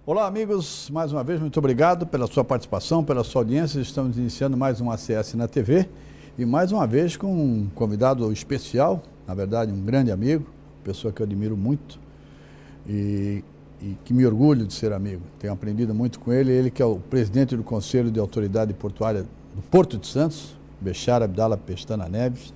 Olá, amigos, mais uma vez, muito obrigado pela sua participação, pela sua audiência. Estamos iniciando mais um ACS na TV e mais uma vez com um convidado especial, na verdade um grande amigo, pessoa que eu admiro muito e que me orgulho de ser amigo. Tenho aprendido muito com ele que é o presidente do Conselho de Autoridade Portuária do Porto de Santos, Bechar Abdallah Pestana Neves,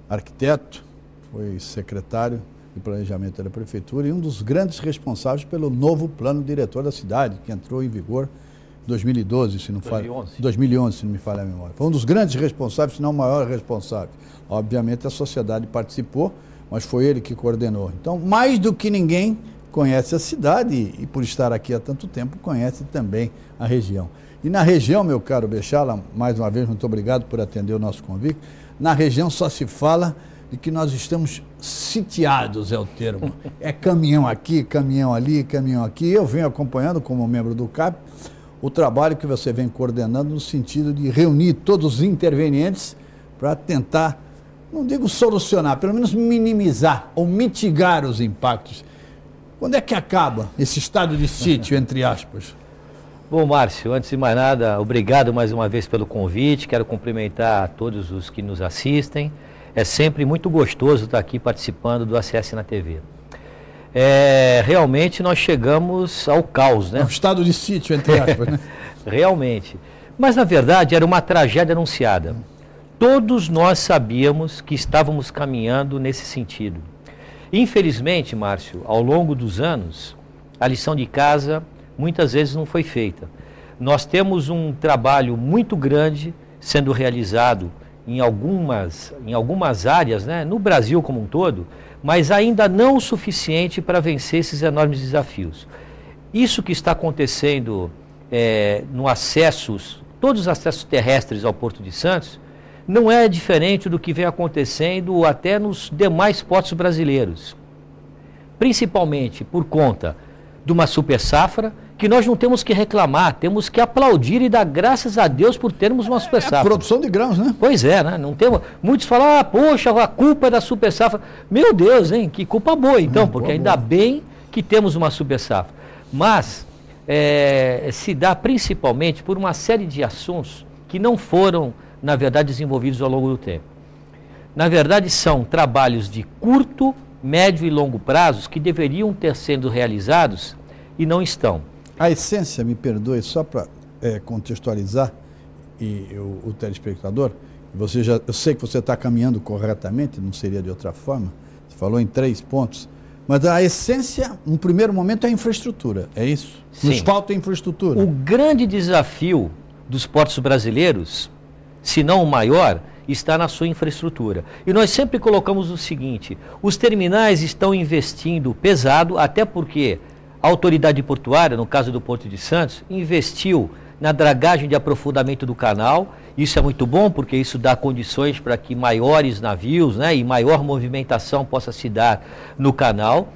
arquiteto, foi secretário de Planejamento da Prefeitura e um dos grandes responsáveis pelo novo plano diretor da cidade, que entrou em vigor em 2012, se não falha, 2011, se não me falha a memória. Foi um dos grandes responsáveis, se não o maior responsável. Obviamente a sociedade participou, mas foi ele que coordenou. Então, mais do que ninguém, conhece a cidade e por estar aqui há tanto tempo, conhece também a região. E na região, meu caro Bechala, mais uma vez, muito obrigado por atender o nosso convite, na região só se fala de que nós estamos sitiados, é o termo. É caminhão aqui, caminhão ali, caminhão aqui. Eu venho acompanhando, como membro do CAP, o trabalho que você vem coordenando no sentido de reunir todos os intervenientes para tentar, não digo solucionar, pelo menos minimizar ou mitigar os impactos. Quando é que acaba esse estado de sítio, entre aspas? Bom, Márcio, antes de mais nada, obrigado mais uma vez pelo convite. Quero cumprimentar a todos os que nos assistem. É sempre muito gostoso estar aqui participando do ACS na TV. Realmente nós chegamos ao caos, né? É um estado de sítio, entre aspas, né? Realmente. Mas, na verdade, era uma tragédia anunciada. Todos nós sabíamos que estávamos caminhando nesse sentido. Infelizmente, Márcio, ao longo dos anos, a lição de casa muitas vezes não foi feita. Nós temos um trabalho muito grande sendo realizado em algumas áreas, né, no Brasil como um todo, mas ainda não o suficiente para vencer esses enormes desafios. Isso que está acontecendo todos os acessos terrestres ao Porto de Santos, não é diferente do que vem acontecendo até nos demais portos brasileiros. Principalmente por conta de uma super safra, que nós não temos que reclamar, temos que aplaudir e dar graças a Deus por termos uma super safra. É a produção de grãos, né? Pois é, né? Não temos. Muitos falam, poxa, a culpa é da super safra. Meu Deus, hein? Que culpa boa, então, porque ainda bem que temos uma super safra. Mas se dá principalmente por uma série de assuntos que não foram, na verdade, desenvolvidos ao longo do tempo. Na verdade, são trabalhos de curto, médio e longo prazos que deveriam ter sido realizados e não estão. A essência, me perdoe, só para contextualizar o telespectador, eu sei que você está caminhando corretamente, não seria de outra forma, você falou em 3 pontos, mas a essência, no primeiro momento, é a infraestrutura, é isso? Sim. Nos falta infraestrutura. O grande desafio dos portos brasileiros, se não o maior, está na sua infraestrutura. E nós sempre colocamos o seguinte, os terminais estão investindo pesado, até porque a autoridade portuária, no caso do Porto de Santos, investiu na dragagem de aprofundamento do canal. Isso é muito bom, porque isso dá condições para que maiores navios, né, e maior movimentação possa se dar no canal.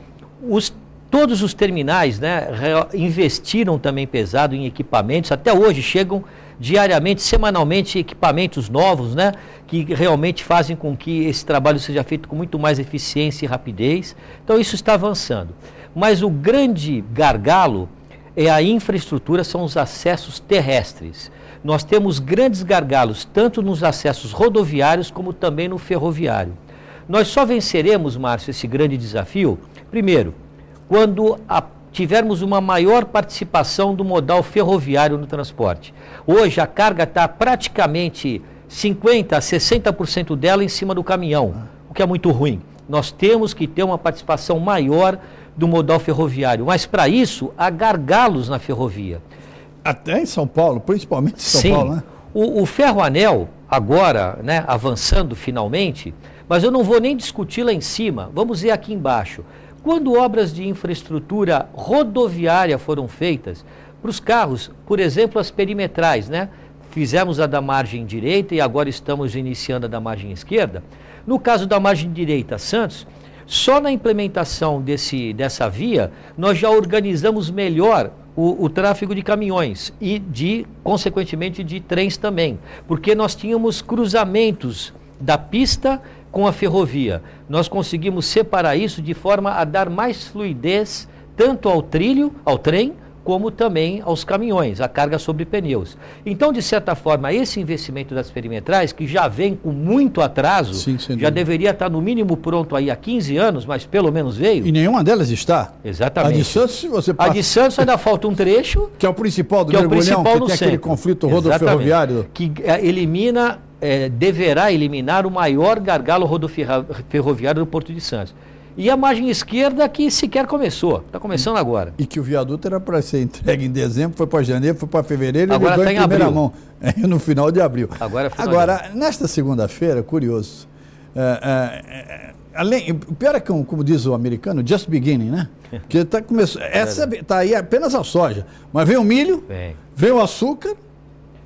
Todos os terminais, né, investiram também pesado em equipamentos. Até hoje chegam diariamente, semanalmente, equipamentos novos, né, que realmente fazem com que esse trabalho seja feito com muito mais eficiência e rapidez. Então isso está avançando. Mas o grande gargalo é a infraestrutura, são os acessos terrestres. Nós temos grandes gargalos, tanto nos acessos rodoviários como também no ferroviário. Nós só venceremos, Márcio, esse grande desafio, primeiro, quando tivermos uma maior participação do modal ferroviário no transporte. Hoje a carga está praticamente 50% a 60% dela em cima do caminhão, o que é muito ruim. Nós temos que ter uma participação maior do modal ferroviário, mas para isso há gargalos na ferrovia. Até em São Paulo, principalmente em São Paulo, né? O ferroanel, agora, né, avançando finalmente, mas eu não vou nem discutir lá em cima, vamos ver aqui embaixo. Quando obras de infraestrutura rodoviária foram feitas para os carros, por exemplo, as perimetrais, né? Fizemos a da margem direita e agora estamos iniciando a da margem esquerda. No caso da margem direita, Santos, só na implementação dessa via, nós já organizamos melhor o tráfego de caminhões e, consequentemente, de trens também. Porque nós tínhamos cruzamentos da pista com a ferrovia. Nós conseguimos separar isso de forma a dar mais fluidez tanto ao trilho, ao trem, como também aos caminhões, a carga sobre pneus. Então, de certa forma, esse investimento das perimetrais, que já vem com muito atraso, sim, já deveria estar no mínimo pronto aí há 15 anos, mas pelo menos veio. E nenhuma delas está. Exatamente. A de Santos, se você passa... A de Santos ainda falta um trecho. Que é o principal do que Mergulhão, que tem aquele conflito rodoferroviário. Que elimina, deverá eliminar o maior gargalo rodoferroviário do Porto de Santos. E a margem esquerda que sequer começou, está começando agora. E que o viaduto era para ser entregue em dezembro, foi para janeiro, foi para fevereiro, agora está em primeira abril. Mão, no final de abril. Agora, nesta segunda-feira, curioso, o pior é que, como diz o americano, just beginning, né? Porque está aí apenas a soja, mas vem o milho, vem o açúcar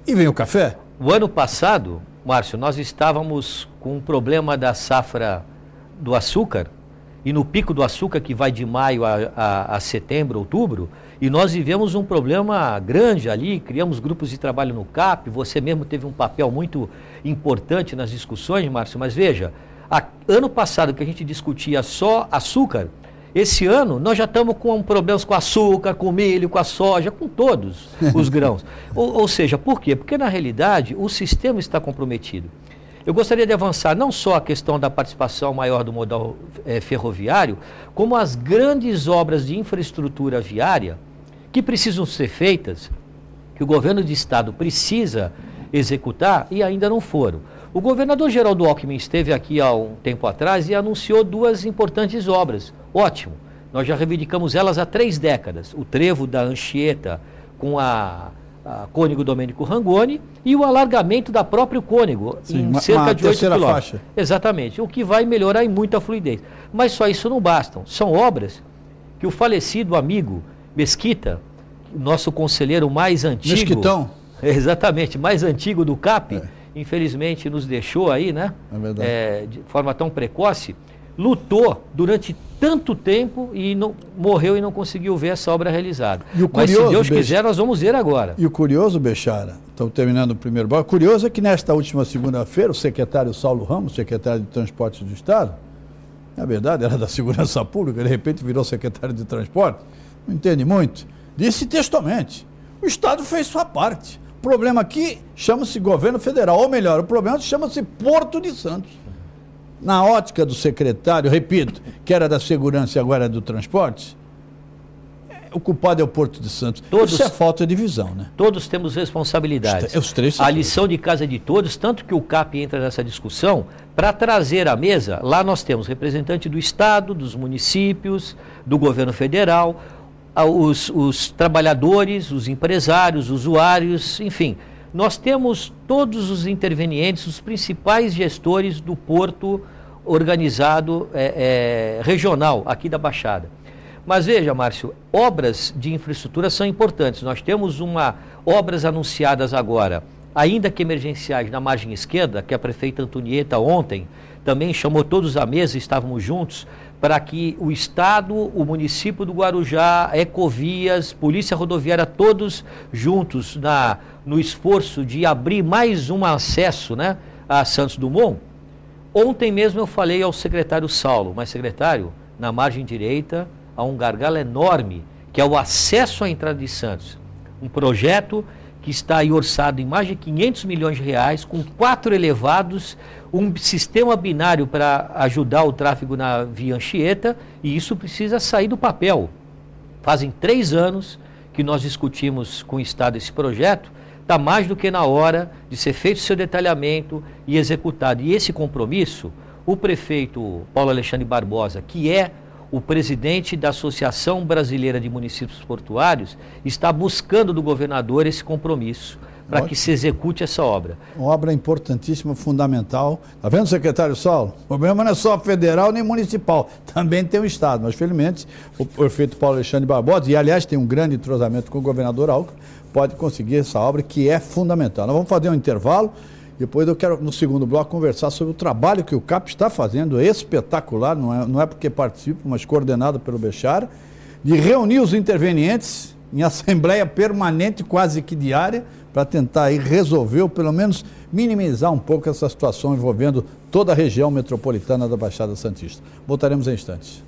e vem o café. O ano passado, Márcio, nós estávamos com um problema da safra do açúcar, e no pico do açúcar, que vai de maio a setembro, outubro, e nós vivemos um problema grande ali, criamos grupos de trabalho no CAP, você mesmo teve um papel muito importante nas discussões, Márcio, mas veja, ano passado que a gente discutia só açúcar, esse ano nós já estamos com problemas com açúcar, com milho, com a soja, com todos os grãos. Ou seja, por quê? Porque na realidade o sistema está comprometido. Eu gostaria de avançar não só a questão da participação maior do modal ferroviário, como as grandes obras de infraestrutura viária que precisam ser feitas, que o governo de estado precisa executar e ainda não foram. O governador Geraldo Alckmin esteve aqui há um tempo atrás e anunciou 2 importantes obras. Ótimo, nós já reivindicamos elas há 3 décadas. O trevo da Anchieta com a Cônego Domênico Rangoni e o alargamento da própria Cônego, em cerca de 8 quilômetros. Faixa. Exatamente, o que vai melhorar em muita fluidez. Mas só isso não bastam. São obras que o falecido amigo Mesquita, nosso conselheiro mais antigo... Mesquitão. Exatamente, mais antigo do CAP, infelizmente nos deixou aí, né? É verdade. De forma tão precoce, lutou durante tanto tempo e morreu e não conseguiu ver essa obra realizada. Mas se Deus quiser, nós vamos ver agora. E o curioso, Bechara, estamos terminando o primeiro bloco, curioso é que nesta última segunda-feira, o secretário Saulo Ramos, secretário de Transportes do Estado, na verdade era da Segurança Pública, de repente virou secretário de Transporte, não entende muito, disse textualmente, o Estado fez sua parte. O problema aqui chama-se governo federal, ou melhor, o problema chama-se Porto de Santos. Na ótica do secretário, repito, que era da segurança e agora é do transporte, o culpado é o Porto de Santos. Isso é falta de visão, né? Todos temos responsabilidades. Os 3 a lição de casa é de todos, tanto que o CAP entra nessa discussão para trazer à mesa, lá nós temos representante do Estado, dos municípios, do governo federal, os trabalhadores, os empresários, usuários, enfim. Nós temos todos os intervenientes, os principais gestores do porto organizado regional aqui da Baixada. Mas veja, Márcio, obras de infraestrutura são importantes. Nós temos obras anunciadas agora, ainda que emergenciais, na margem esquerda, que a prefeita Antonieta ontem também chamou todos à mesa, estávamos juntos, para que o Estado, o município do Guarujá, Ecovias, Polícia Rodoviária, todos juntos no esforço de abrir mais um acesso, né, a Santos Dumont. Ontem mesmo eu falei ao secretário Saulo, mas secretário, na margem direita há um gargalo enorme, que é o acesso à entrada de Santos. Um projeto que está aí orçado em mais de 500 milhões de reais, com 4 elevados, um sistema binário para ajudar o tráfego na via Anchieta, e isso precisa sair do papel. Fazem 3 anos que nós discutimos com o Estado esse projeto, está mais do que na hora de ser feito seu detalhamento e executado. E esse compromisso, o prefeito Paulo Alexandre Barbosa, que é o presidente da Associação Brasileira de Municípios Portuários, está buscando do governador esse compromisso para que se execute essa obra. Uma obra importantíssima, fundamental. Está vendo, secretário Saulo? O problema não é só federal nem municipal, também tem o Estado. Mas, felizmente, o prefeito Paulo Alexandre Barbosa, e aliás tem um grande entrosamento com o governador Alckmin, pode conseguir essa obra que é fundamental. Nós vamos fazer um intervalo, depois eu quero, no segundo bloco, conversar sobre o trabalho que o CAP está fazendo, espetacular, não é porque participo, mas coordenado pelo Bechara, de reunir os intervenientes em assembleia permanente, quase que diária, para tentar aí resolver, ou pelo menos minimizar um pouco essa situação envolvendo toda a região metropolitana da Baixada Santista. Voltaremos em instantes.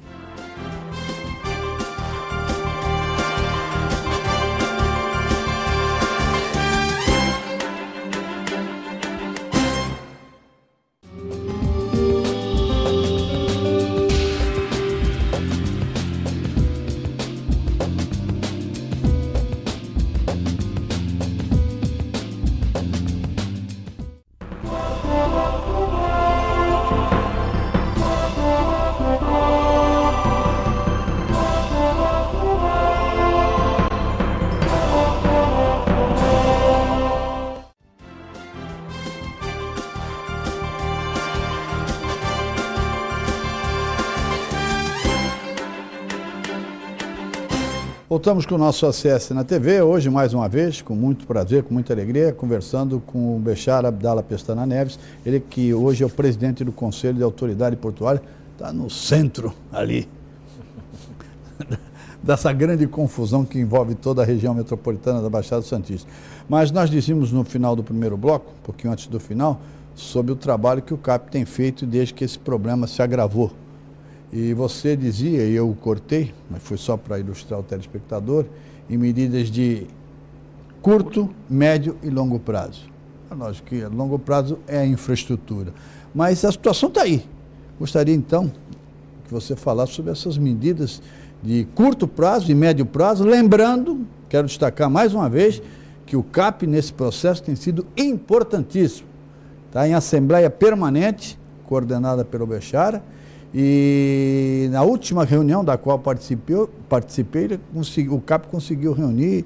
Voltamos com o nosso ACS na TV, hoje mais uma vez, com muito prazer, com muita alegria, conversando com o Bechara Abdala Pestana Neves, ele que hoje é o presidente do Conselho de Autoridade Portuária, está no centro ali, dessa grande confusão que envolve toda a região metropolitana da Baixada Santista. Mas nós dizíamos no final do primeiro bloco, um pouquinho antes do final, sobre o trabalho que o CAP tem feito desde que esse problema se agravou. E você dizia, e eu cortei, mas foi só para ilustrar o telespectador, em medidas de curto, médio e longo prazo. É lógico que longo prazo é a infraestrutura. Mas a situação está aí. Gostaria, então, que você falasse sobre essas medidas de curto prazo e médio prazo, lembrando, quero destacar mais uma vez, que o CAP nesse processo tem sido importantíssimo. Está em assembleia permanente, coordenada pelo Bechara, e na última reunião da qual participei, o CAP conseguiu reunir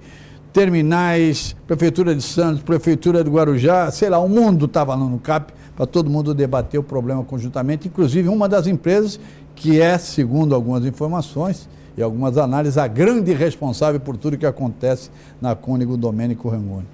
terminais, Prefeitura de Santos, Prefeitura de Guarujá, sei lá, o mundo estava lá no CAP para todo mundo debater o problema conjuntamente, inclusive uma das empresas que é, segundo algumas informações e algumas análises, a grande responsável por tudo que acontece na Cônigo Domênico Rangoni.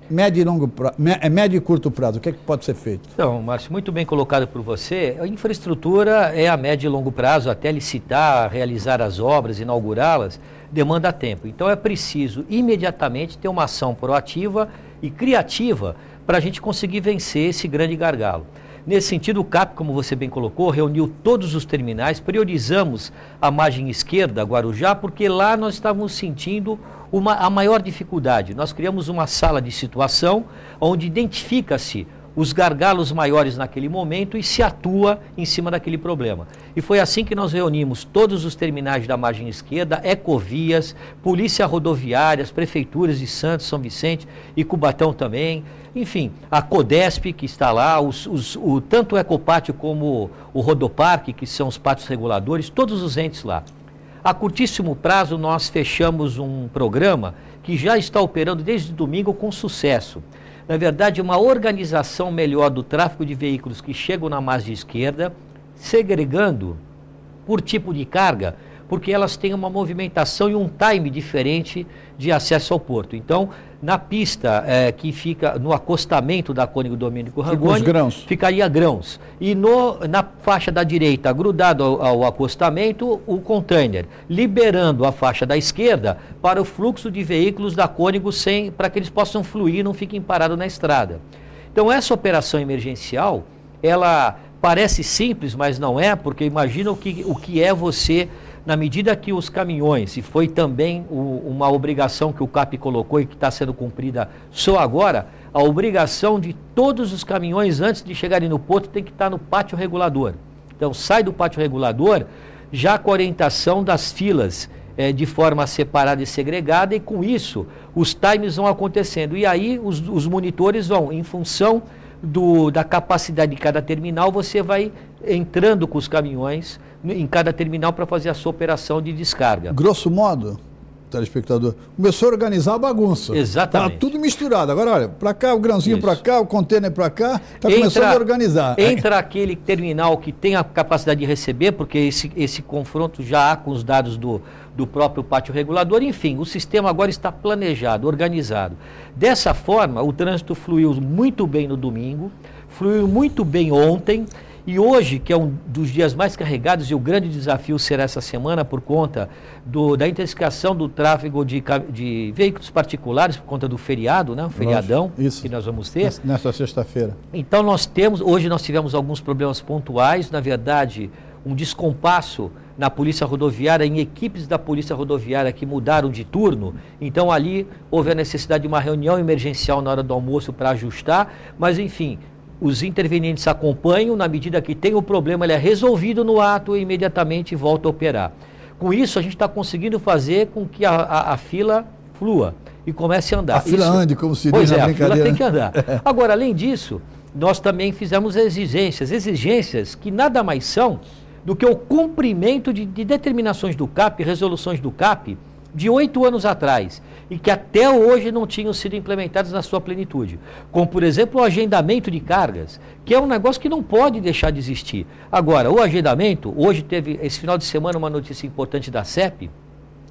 Médio e longo prazo, médio e curto prazo, o que é que pode ser feito? Então, Márcio, muito bem colocado por você. A infraestrutura é a médio e longo prazo, até licitar, realizar as obras, inaugurá-las, demanda tempo. Então é preciso imediatamente ter uma ação proativa e criativa para a gente conseguir vencer esse grande gargalo. Nesse sentido, o CAP, como você bem colocou, reuniu todos os terminais, priorizamos a margem esquerda, Guarujá, porque lá nós estávamos sentindo a maior dificuldade. Nós criamos uma sala de situação onde identifica-se os gargalos maiores naquele momento e se atua em cima daquele problema. E foi assim que nós reunimos todos os terminais da margem esquerda, Ecovias, Polícia Rodoviária, as prefeituras de Santos, São Vicente e Cubatão também, enfim, a Codesp que está lá, tanto o Ecopátio como o Rodoparque, que são os pátios reguladores, todos os entes lá. A curtíssimo prazo, nós fechamos um programa que já está operando desde domingo com sucesso. Na verdade, uma organização melhor do tráfego de veículos que chegam na margem esquerda, segregando por tipo de carga, porque elas têm uma movimentação e um time diferente de acesso ao porto. Então, na pista que fica no acostamento da Cônigo Domênico Rangoni, ficaria grãos. E na faixa da direita, grudado ao acostamento, o container, liberando a faixa da esquerda para o fluxo de veículos da Cônigo, para que eles possam fluir e não fiquem parados na estrada. Então, essa operação emergencial, ela parece simples, mas não é, porque imagina o que é você... Na medida que os caminhões, e foi também uma obrigação que o CAP colocou e que está sendo cumprida só agora, a obrigação de todos os caminhões, antes de chegarem no porto, tem que estar no pátio regulador. Então, sai do pátio regulador, já com a orientação das filas, de forma separada e segregada, e com isso, os times vão acontecendo. E aí, os monitores vão, em função da capacidade de cada terminal, você vai entrando com os caminhões em cada terminal para fazer a sua operação de descarga. Grosso modo, telespectador, começou a organizar a bagunça. Exatamente. Tá tudo misturado. Agora, olha, para cá, o grãozinho para cá, o container para cá, está começando a organizar. Entra aquele terminal que tem a capacidade de receber, porque esse confronto já há com os dados do próprio pátio regulador. Enfim, o sistema agora está planejado, organizado. Dessa forma, o trânsito fluiu muito bem no domingo, fluiu muito bem ontem. E hoje, que é um dos dias mais carregados, e o grande desafio será essa semana por conta da intensificação do tráfego de veículos particulares, por conta do feriado, né? O feriadão que nós vamos ter. Nessa sexta-feira. Então hoje nós tivemos alguns problemas pontuais, na verdade, um descompasso na Polícia Rodoviária, em equipes da Polícia Rodoviária que mudaram de turno. Então ali houve a necessidade de uma reunião emergencial na hora do almoço para ajustar, mas enfim, os intervenientes acompanham, na medida que tem o problema, ele é resolvido no ato e imediatamente volta a operar. Com isso, a gente está conseguindo fazer com que a fila flua e comece a andar. A fila ande, como se diz na brincadeira. A fila tem que andar. Agora, além disso, nós também fizemos exigências que nada mais são do que o cumprimento de determinações do CAP, resoluções do CAP, de 8 anos atrás, e que até hoje não tinham sido implementadas na sua plenitude. Como, por exemplo, o agendamento de cargas, que é um negócio que não pode deixar de existir. Agora, o agendamento, hoje teve, esse final de semana, uma notícia importante da CEP,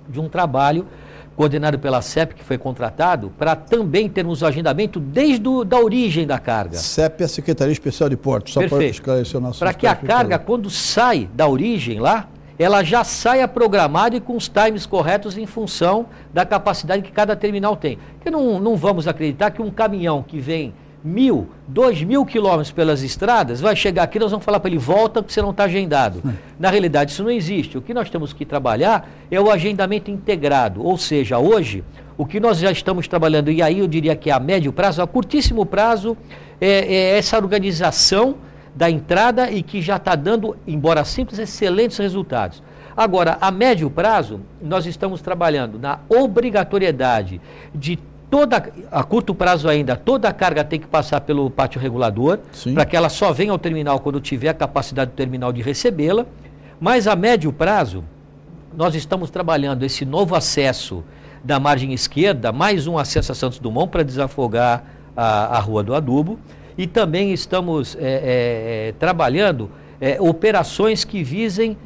de um trabalho coordenado pela CEP, que foi contratado, para também termos o agendamento desde da origem da carga. CEP é a Secretaria Especial de Portos, só para esclarecer o nosso... Para que a carga, quando sai da origem lá, ela já saia programada e com os times corretos em função da capacidade que cada terminal tem. Porque não vamos acreditar que um caminhão que vem 1.000, 2.000 quilômetros pelas estradas, vai chegar aqui, nós vamos falar para ele, volta porque você não está agendado. Na realidade, isso não existe. O que nós temos que trabalhar é o agendamento integrado, ou seja, hoje, o que nós já estamos trabalhando, e aí eu diria que é a médio prazo, a curtíssimo prazo, é essa organização da entrada e que já está dando, embora simples, excelentes resultados. Agora, a médio prazo, nós estamos trabalhando na obrigatoriedade de a curto prazo ainda, toda a carga tem que passar pelo pátio regulador, para que ela só venha ao terminal quando tiver a capacidade do terminal de recebê-la, mas a médio prazo, nós estamos trabalhando esse novo acesso da margem esquerda, mais um acesso a Santos Dumont para desafogar a Rua do Adubo, e também estamos trabalhando operações que visem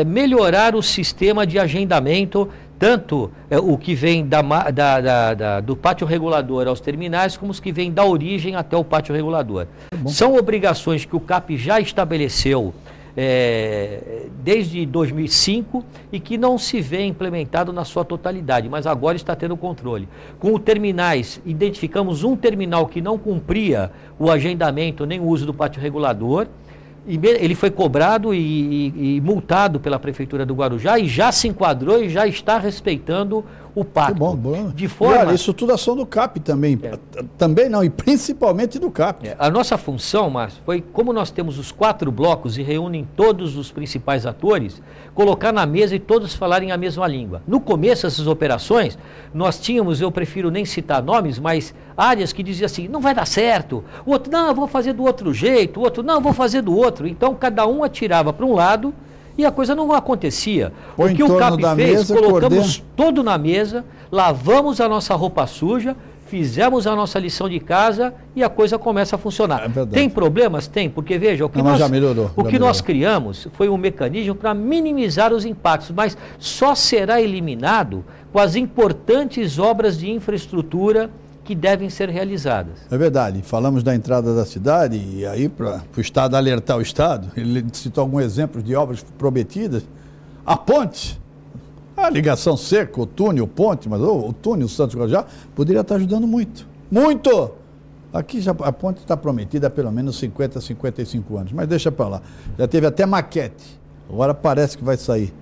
melhorar o sistema de agendamento, tanto o que vem do pátio regulador aos terminais, como os que vêm da origem até o pátio regulador. São obrigações que o CAP já estabeleceu desde 2005 e que não se vê implementado na sua totalidade, mas agora está tendo controle. Com os terminais, identificamos um terminal que não cumpria o agendamento nem o uso do pátio regulador, e ele foi cobrado e multado pela Prefeitura do Guarujá e já se enquadrou e já está respeitando o pacto. Bom. De forma... E olha, isso tudo ação do CAP também. Também não, e principalmente do CAP. A nossa função, Márcio, foi, como nós temos os 4 blocos e reúnem todos os principais atores, colocar na mesa e todos falarem a mesma língua. No começo dessas operações, nós tínhamos, eu prefiro nem citar nomes, mas áreas que diziam assim, não vai dar certo, o outro, não, eu vou fazer do outro jeito, o outro, não, eu vou fazer do outro. Então, cada um atirava para um lado e a coisa não acontecia. O que o CAP fez, colocamos todo na mesa, lavamos a nossa roupa suja, fizemos a nossa lição de casa e a coisa começa a funcionar. Tem problemas? Tem, porque veja, o que nós criamos foi um mecanismo para minimizar os impactos, mas só será eliminado com as importantes obras de infraestrutura que devem ser realizadas. É verdade, falamos da entrada da cidade e aí para o Estado alertar o Estado, ele citou alguns exemplos de obras prometidas, a ponte, a ligação seca, o túnel, o ponte, mas o túnel Santos Guarujá poderia estar ajudando muito, muito! Aqui já a ponte está prometida há pelo menos 50, 55 anos, mas deixa para lá, já teve até maquete, agora parece que vai sair.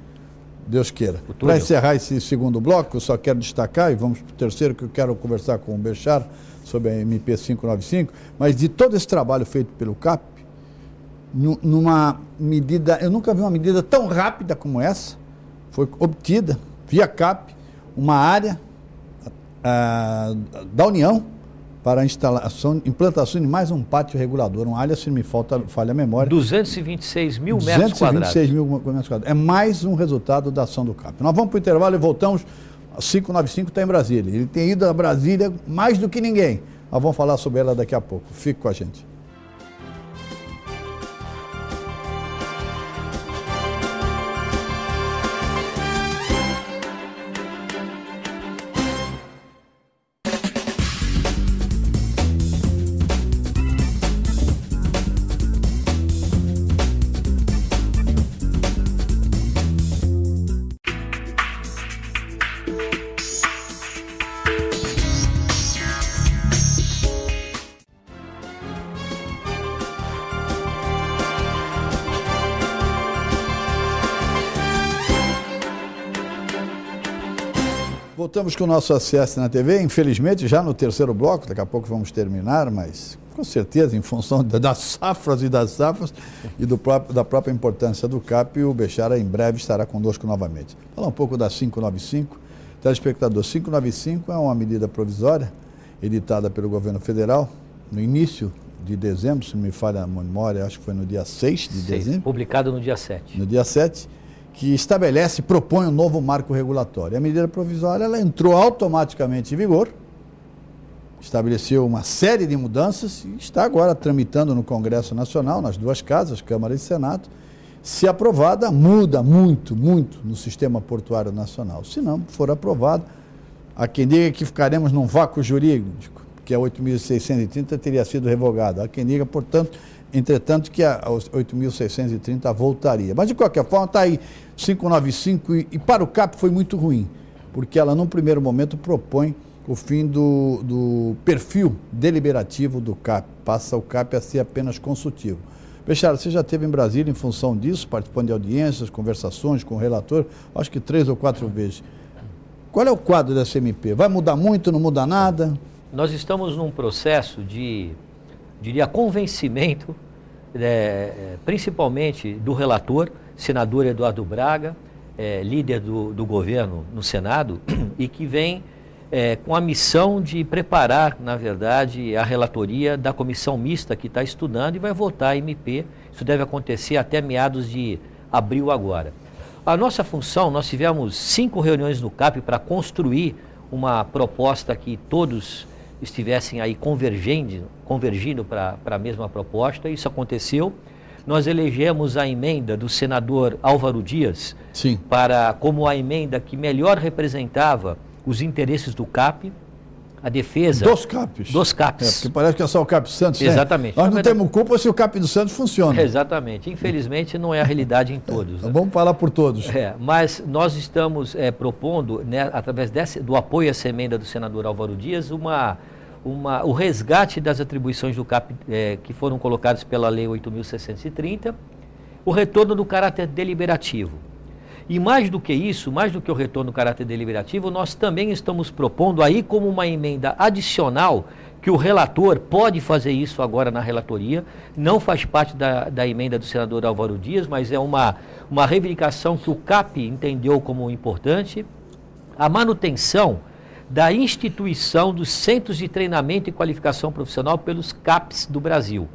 Deus queira. Para encerrar esse segundo bloco, eu só quero destacar, e vamos para o terceiro, que eu quero conversar com o Bechar sobre a MP 595, mas de todo esse trabalho feito pelo CAP, numa medida, eu nunca vi uma medida tão rápida como essa, foi obtida via CAP, uma área da União para a implantação de mais um pátio regulador, uma área, se não me falha a memória. 226 mil metros quadrados. 226 mil metros quadrados. É mais um resultado da ação do CAP. Nós vamos para o intervalo e voltamos A 595 está em Brasília. Ele tem ido a Brasília mais do que ninguém. Nós vamos falar sobre ela daqui a pouco. Fique com a gente. Voltamos com o nosso ACS na TV, infelizmente já no terceiro bloco, daqui a pouco vamos terminar, mas com certeza em função das safras e da própria importância do CAP, o Bechara em breve estará conosco novamente. Falar um pouco da 595, telespectador, 595 é uma medida provisória editada pelo governo federal no início de dezembro, se não me falha a memória, acho que foi no dia 6 de dezembro. Publicado no dia 7. No dia 7. Que estabelece, propõe um novo marco regulatório. A medida provisória ela entrou automaticamente em vigor, estabeleceu uma série de mudanças e está agora tramitando no Congresso Nacional, nas duas casas, Câmara e Senado. Se aprovada, muda muito no sistema portuário nacional. Se não for aprovado, há quem diga que ficaremos num vácuo jurídico, que a 8.630 teria sido revogada. Há quem diga, portanto, entretanto, que a 8.630 voltaria. Mas, de qualquer forma, está aí 595 e para o CAP foi muito ruim, porque ela, num primeiro momento, propõe o fim do perfil deliberativo do CAP. Passa o CAP a ser apenas consultivo. Bechara, você já esteve em Brasília em função disso, participando de audiências, conversações com o relator, acho que 3 ou 4 vezes. Qual é o quadro dessa MP? Vai mudar muito, não muda nada? Nós estamos num processo de, diria, convencimento, principalmente do relator, senador Eduardo Braga, líder do governo no Senado, e que vem com a missão de preparar, na verdade, a relatoria da comissão mista que está estudando e vai votar a MP. Isso deve acontecer até meados de abril agora. A nossa função, nós tivemos 5 reuniões no CAP para construir uma proposta que todos estivessem aí convergindo para a mesma proposta. Isso aconteceu. Nós elegemos a emenda do senador Álvaro Dias como a emenda que melhor representava os interesses do CAP, a defesa... Dos CAPs. Dos CAPs. Porque parece que é só o CAP Santos. Exatamente. Nós não temos culpa se o CAP do Santos funciona. Exatamente. Infelizmente não é a realidade em todos. Então, vamos falar por todos. Mas nós estamos propondo, né, através do apoio a essa emenda do senador Álvaro Dias, o resgate das atribuições do CAP que foram colocadas pela Lei 8.630, o retorno do caráter deliberativo. E mais do que isso, mais do que o retorno do caráter deliberativo, nós também estamos propondo aí como uma emenda adicional, que o relator pode fazer isso agora na relatoria, não faz parte da emenda do senador Álvaro Dias, mas é uma reivindicação que o CAP entendeu como importante, a manutenção da instituição dos Centros de Treinamento e Qualificação Profissional pelos CAPs do Brasil.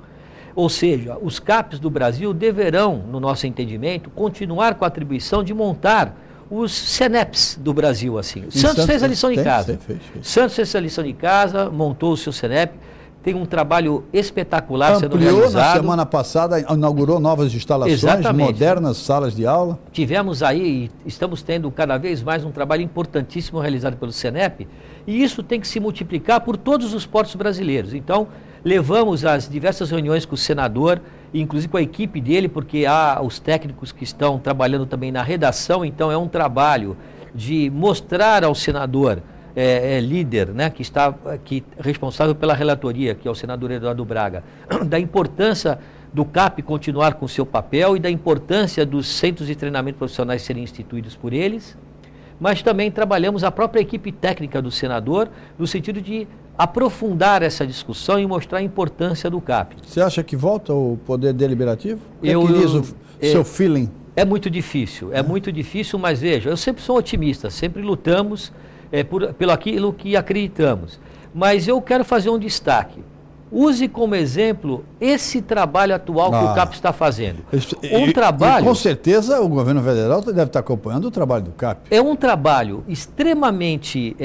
Ou seja, os CAPs do Brasil deverão, no nosso entendimento, continuar com a atribuição de montar os CENEPs do Brasil. Assim. Santos fez a lição de casa. Santos fez a lição de casa, montou o seu CENEP, tem um trabalho espetacular sendo realizado. Ampliou na semana passada, inaugurou novas instalações, modernas salas de aula. Tivemos aí, estamos tendo cada vez mais um trabalho importantíssimo realizado pelo CENEP, e isso tem que se multiplicar por todos os portos brasileiros. Então, levamos as diversas reuniões com o senador, inclusive com a equipe dele, porque há os técnicos que estão trabalhando também na redação, então é um trabalho de mostrar ao senador, líder, né, que responsável pela relatoria, que é o senador Eduardo Braga, da importância do CAP continuar com seu papel e da importância dos centros de treinamento profissionais serem instituídos por eles, mas também trabalhamos a própria equipe técnica do senador, no sentido de aprofundar essa discussão e mostrar a importância do CAP. Você acha que volta o poder deliberativo? Seu feeling? É muito difícil, mas veja, eu sempre sou otimista, sempre lutamos pelo aquilo que acreditamos. Mas eu quero fazer um destaque. use como exemplo esse trabalho atual que o CAP está fazendo. E com certeza o governo federal deve estar acompanhando o trabalho do CAP. É um trabalho extremamente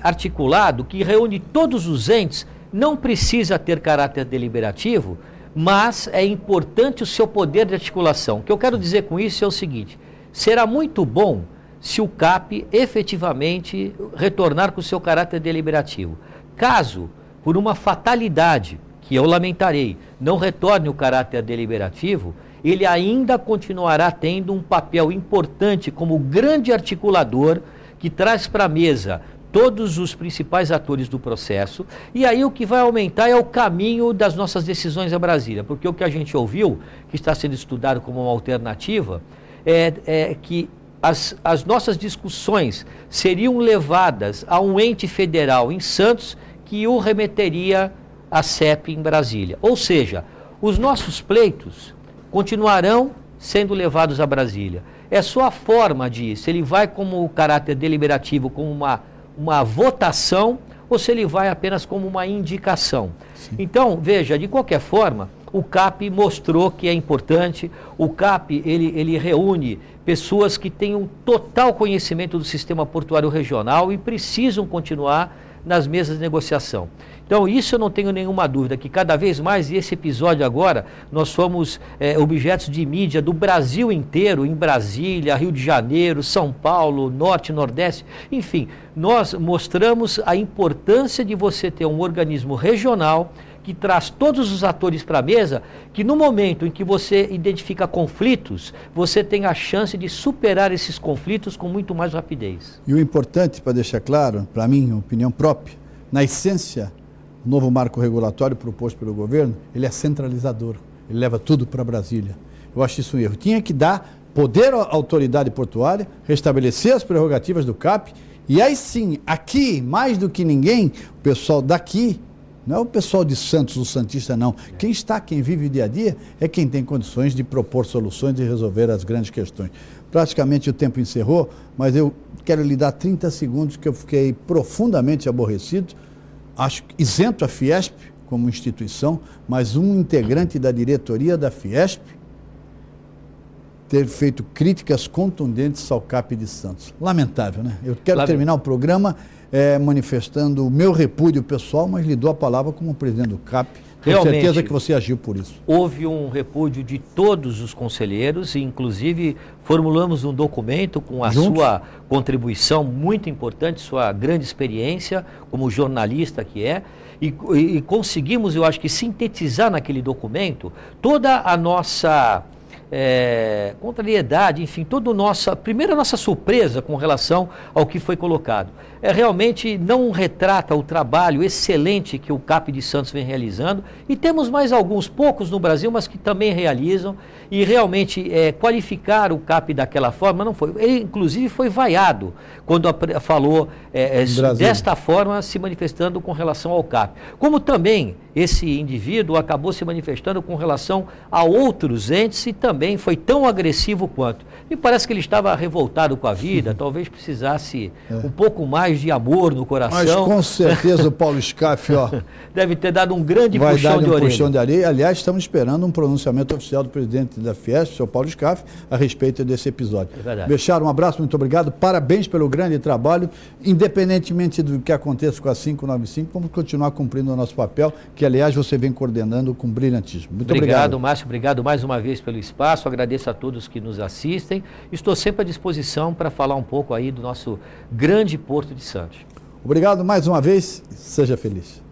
articulado, que reúne todos os entes, não precisa ter caráter deliberativo, mas é importante o seu poder de articulação. O que eu quero dizer com isso é o seguinte: será muito bom se o CAP efetivamente retornar com o seu caráter deliberativo. Caso, por uma fatalidade, que eu lamentarei, não retorne o caráter deliberativo, ele ainda continuará tendo um papel importante como grande articulador que traz para a mesa todos os principais atores do processo, e aí o que vai aumentar é o caminho das nossas decisões a Brasília, porque o que a gente ouviu, que está sendo estudado como uma alternativa, é que as nossas discussões seriam levadas a um ente federal em Santos que o remeteria à CEP em Brasília. Ou seja, os nossos pleitos continuarão sendo levados a Brasília. É só a forma de, se ele vai como caráter deliberativo, como uma votação, ou se ele vai apenas como uma indicação. Sim. Então, veja, de qualquer forma, o CAP mostrou que é importante. O CAP, ele reúne pessoas que têm um total conhecimento do sistema portuário regional e precisam continuar nas mesas de negociação. Então, isso eu não tenho nenhuma dúvida, que cada vez mais, e esse episódio agora, nós somos objetos de mídia do Brasil inteiro, em Brasília, Rio de Janeiro, São Paulo, Norte, Nordeste, enfim, nós mostramos a importância de você ter um organismo regional que traz todos os atores para a mesa, que no momento em que você identifica conflitos, você tem a chance de superar esses conflitos com muito mais rapidez. E o importante, para deixar claro, para mim, opinião própria, na essência, o novo marco regulatório proposto pelo governo, ele é centralizador, ele leva tudo para Brasília. Eu acho isso um erro. Tinha que dar poder à autoridade portuária, restabelecer as prerrogativas do CAP, e aí sim, aqui, mais do que ninguém, o pessoal daqui, não é o pessoal de Santos, o santista, não. Quem vive o dia a dia, é quem tem condições de propor soluções e resolver as grandes questões. Praticamente o tempo encerrou, mas eu quero lhe dar 30 segundos que eu fiquei profundamente aborrecido, acho isento a Fiesp como instituição, mas um integrante da diretoria da Fiesp ter feito críticas contundentes ao CAP de Santos. Lamentável, né? Eu quero terminar o programa manifestando o meu repúdio pessoal, mas lhe dou a palavra como presidente do CAP. Tenho certeza que você agiu por isso. Houve um repúdio de todos os conselheiros, e inclusive formulamos um documento com a sua contribuição muito importante, sua grande experiência como jornalista que é, e conseguimos, eu acho que, sintetizar naquele documento toda a nossa contrariedade, enfim, primeiro a nossa surpresa com relação ao que foi colocado. Realmente não retrata o trabalho excelente que o CAP de Santos vem realizando, e temos mais alguns, poucos no Brasil, mas que também realizam, e realmente qualificar o CAP daquela forma não foi. Ele, inclusive, foi vaiado quando falou desta forma, se manifestando com relação ao CAP. Como também esse indivíduo acabou se manifestando com relação a outros entes e também foi tão agressivo quanto. Me parece que ele estava revoltado com a vida, talvez precisasse um pouco mais de amor no coração. Mas com certeza o Paulo Scaff, deve ter dado um grande puxão de orelha. Puxão de orelha. Aliás, estamos esperando um pronunciamento oficial do presidente da Fiesp, o senhor Paulo Scaff, a respeito desse episódio. Bechara, um abraço, muito obrigado, parabéns pelo grande trabalho, independentemente do que aconteça com a 595, vamos continuar cumprindo o nosso papel, que aliás você vem coordenando com brilhantismo. Muito obrigado. Márcio, obrigado mais uma vez pelo espaço, agradeço a todos que nos assistem, estou sempre à disposição para falar um pouco aí do nosso grande Porto de Santos. Obrigado mais uma vez, seja feliz.